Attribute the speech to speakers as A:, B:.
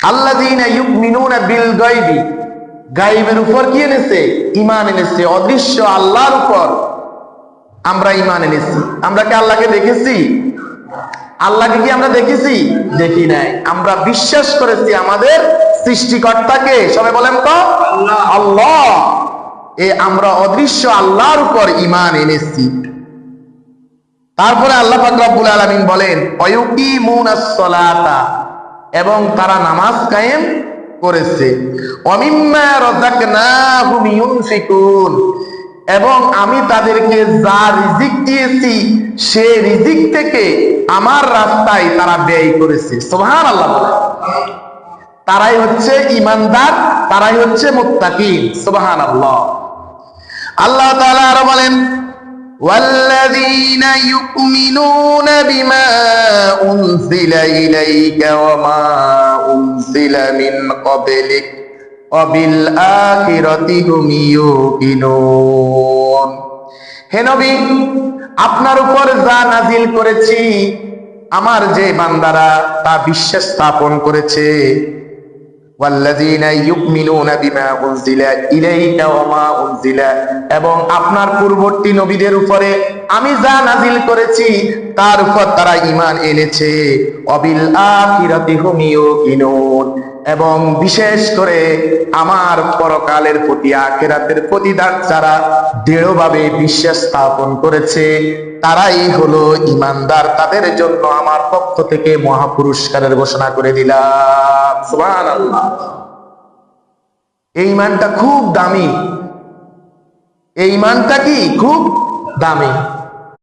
A: আল্লাযীনা ইউমিনুনা বিল গায়বি, গায়বের উপর কি এনেছে? ঈমান এনেছে। অদৃশ্য আল্লাহর উপর আমরা ঈমান এনেছি। আমরা কি আল্লাহকে দেখেছি? আল্লাহকে কি আমরা দেখেছি? দেখি নাই। আমরা বিশ্বাস করেছি আমাদের সৃষ্টিকর্তাকে। সবাই বলেন তো আল্লাহ। আল্লাহ। আমরা অদৃশ্য আল্লাহর উপর ঈমান এনেছি। তারপরে আল্লাহ পাক রব্বুল আলামিন বলেন ওয়ায়ুকিমুনাস সালাতা, এবং তারা নামাজ কায়েম করেছে। ওয়ামিম্মা রাযাকনাহুম ইউনফিকুন, এবং আমি তাদেরকে যা রিজিক দিয়েছি সে রিজিক থেকে আমার রাস্তায় তারা ব্যয় করেছে। সুবহানাল্লাহ। তারাই হচ্ছে ঈমানদার, তারাই হচ্ছে মুত্তাকিন। সুবহানাল্লাহ। আল্লাহ তাআলা আরো বলেন ওয়াল্লাযীনা ইউমিনুনা বিমা উনজিলা ইলাইকা ওয়া মা উনজিলা মিন ক্বাবলিক ওয়া বিল আখিরাতি হুম ইউকিনুন। হে নবী, আপনার উপর যা নাজিল করেছি আমার যে বান্দারা তা বিশ্বাস স্থাপন করেছে। ওয়াল্লাযীনা ইউমিনুনা বিমা উনজিলা ইলাইকা ওয়া মা উনজিলা, এবং আপনার পূর্ববর্তী নবীদের উপরে আমি যা নাজিল করেছি তার উপর তারা ঈমান এনেছে। ওয়াবিল আখিরাতি হুম ইউকিনুন, এবং বিশেষ করে আমার পরকালের প্রতি, আখিরাতের প্রতি যারা দৃঢ়ভাবে বিশ্বাস স্থাপন করেছে তারাই হলো ঈমানদার। তাদের জন্য আমার পক্ষ থেকে মহা পুরস্কারের ঘোষণা করে দিলাম। সুবহানাল্লাহ। এই ঈমানটা খুব দামি। এই ঈমানটা কি খুব দামি।